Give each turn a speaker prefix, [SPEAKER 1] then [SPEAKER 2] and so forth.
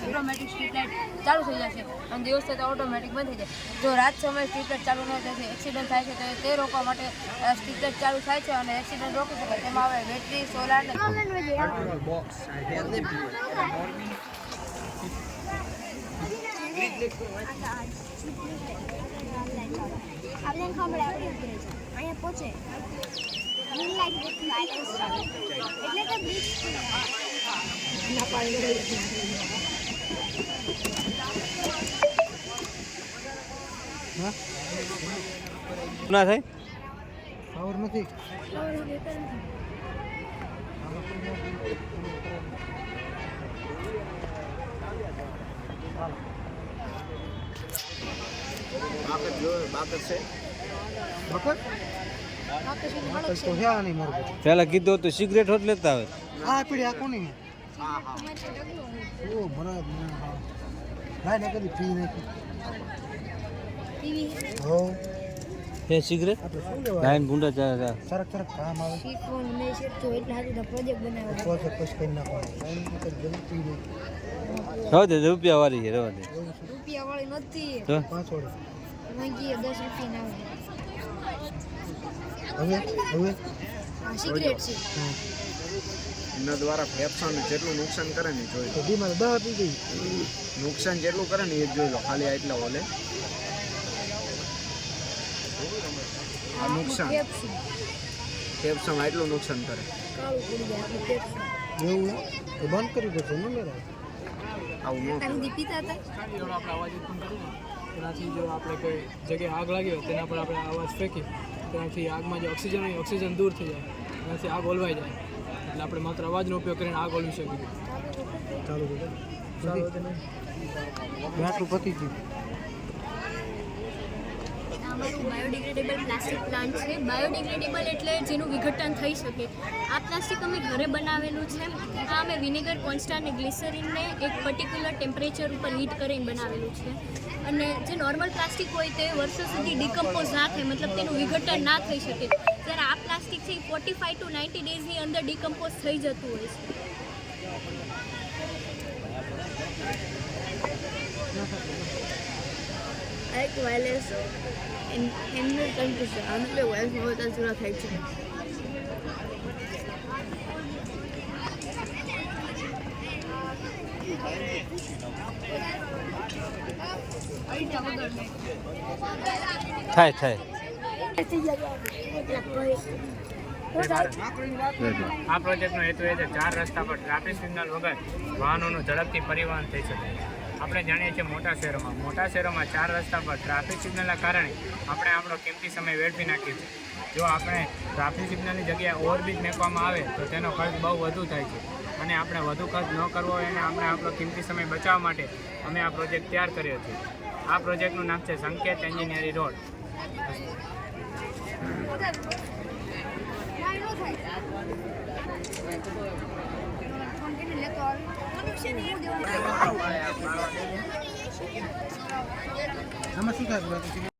[SPEAKER 1] Automatic street light ચાલુ થઈ જશે અને દિવસ થતાં ઓટોમેટિક બંધ થઈ જાય. જો રાત સમયે સ્ટ્રીટ લાઇટ ચાલુ ન થાય એક્સિડન્ટ થાય છે તો તે રોકવા માટે સ્ટ્રીટ લાઇટ ચાલુ થાય છે અને એક્સિડન્ટ રોકી શકાય. તેમાં આવે બેટરી, સોલાર ને બોક્સ.
[SPEAKER 2] આપણે ખબર અહીંયા પહોંચે ગ્રીન લાઈટ વાયરલેસ એટલે કે બ્રિજ ના પાડી
[SPEAKER 3] ના થાય
[SPEAKER 4] પાવર નથી
[SPEAKER 3] પેલા કીધું તો સિગરેટ હોત લેતા આવે.
[SPEAKER 4] આ પીડી આ કોની ઓ બરાબર ના ના કદી પી નાખી હો
[SPEAKER 3] હે સિગરેટ લાઈન ભૂંડા ચા
[SPEAKER 4] સરક સરક કામ આવે
[SPEAKER 2] ફોન મે છે તો એટલે હાજુ પ્રોજેક્ટ બનાવ્યો
[SPEAKER 4] પ્રોજેક્ટ કશ કરી નાખો સાઈન કરી જલ્દી પી લે
[SPEAKER 3] રવા દે રૂપિયા વાળી છે રવા દે
[SPEAKER 2] રૂપિયા વાળી નથી
[SPEAKER 3] તો
[SPEAKER 4] 5 વાળી
[SPEAKER 2] માંગી 10 રૂપિયા ના
[SPEAKER 4] હવે
[SPEAKER 2] આ સિગરેટ છે
[SPEAKER 5] એના દ્વારા ફેફસાને જેટલું નુકસાન કરે ને જોઈ
[SPEAKER 4] તો દી મારે 10 પી ગઈ
[SPEAKER 5] નુકસાન જેટલું કરે ને એ જોઈ લો ખાલી આટલા ઓલે આ નુકસાન ફેફસામાં એટલું નુકસાન કરે
[SPEAKER 2] કાળું પડી જાય આપણે પેપ્સી
[SPEAKER 4] એવું તો બંધ કરી દેજો ને મેરા
[SPEAKER 5] આવું ન
[SPEAKER 2] તારી પીતા હતા
[SPEAKER 6] આપણે અવાજ ઉત્પન્ન કરવો તેનાથી જો આપણે કોઈ જગ્યાએ આગ લાગી હોય તેના પર આપણે અવાજ ફેંકી તેનાથી આગમાં જે ઓક્સિજન હોય ઓક્સિજન દૂર થઈ જાય એનાથી આગ ઓલવાઈ જાય એટલે આપણે માત્ર અવાજનો ઉપયોગ કરીને આગ ઓલવી શકીએ.
[SPEAKER 4] ચાલુ કરો આટલું પતી ગયું
[SPEAKER 7] અમારું બાયોડિગ્રેડેબલ પ્લાસ્ટિક પ્લાન્ટ છે. બાયોડિગ્રેડેબલ એટલે જેનું વિઘટન થઈ શકે. આ પ્લાસ્ટિક અમે ઘરે બનાવેલું છે. આ અમે વિનેગર, કોન્સ્ટા અને ગ્લિસરીનને એક પર્ટિક્યુલર ટેમ્પરેચર ઉપર હીટ કરીને બનાવેલું છે. અને જે નોર્મલ પ્લાસ્ટિક હોય તે વર્ષો સુધી ડિકમ્પોઝ ના થાય, મતલબ તેનું વિઘટન ના થઈ શકે. જ્યારે આ પ્લાસ્ટિક છે 45 to 90 ડેઝની અંદર ડિકમ્પોઝ થઈ જતું હોય છે.
[SPEAKER 1] એક વાયરલેસ એમને કન્ટ્રી છે આનું એટલે વાયરલેસ હોતા પૂરા થાય છે.
[SPEAKER 3] થાય થાય
[SPEAKER 6] આ પ્રોજેક્ટનો હેતુ એ છે 4 રસ્તા પર ટ્રાફિક સિગ્નલ વગર વાહનોનું ઝડપથી પરિવહન થઈ શકે. આપણે જાણીએ છીએ મોટા શહેરોમાં 4 રસ્તા પર ટ્રાફિક સિગ્નલના કારણે આપણે આપણો કિંમતી સમય વેડફી નાખીએ છીએ. જો આપણે ટ્રાફિક સિગ્નલની જગ્યાએ ઓવરબ્રિજ નાખવામાં આવે તો તેનો ખર્ચ બહુ વધુ થાય છે અને આપણે વધુ ખર્ચ ન કરવો હોય અને આપણે આપણો કિંમતી સમય બચાવવા માટે અમે આ પ્રોજેક્ટ તૈયાર કર્યો છે. આ પ્રોજેક્ટનું નામ છે સંકેત એન્જિનિયરિંગ રોડ.
[SPEAKER 4] આમાં શું થાય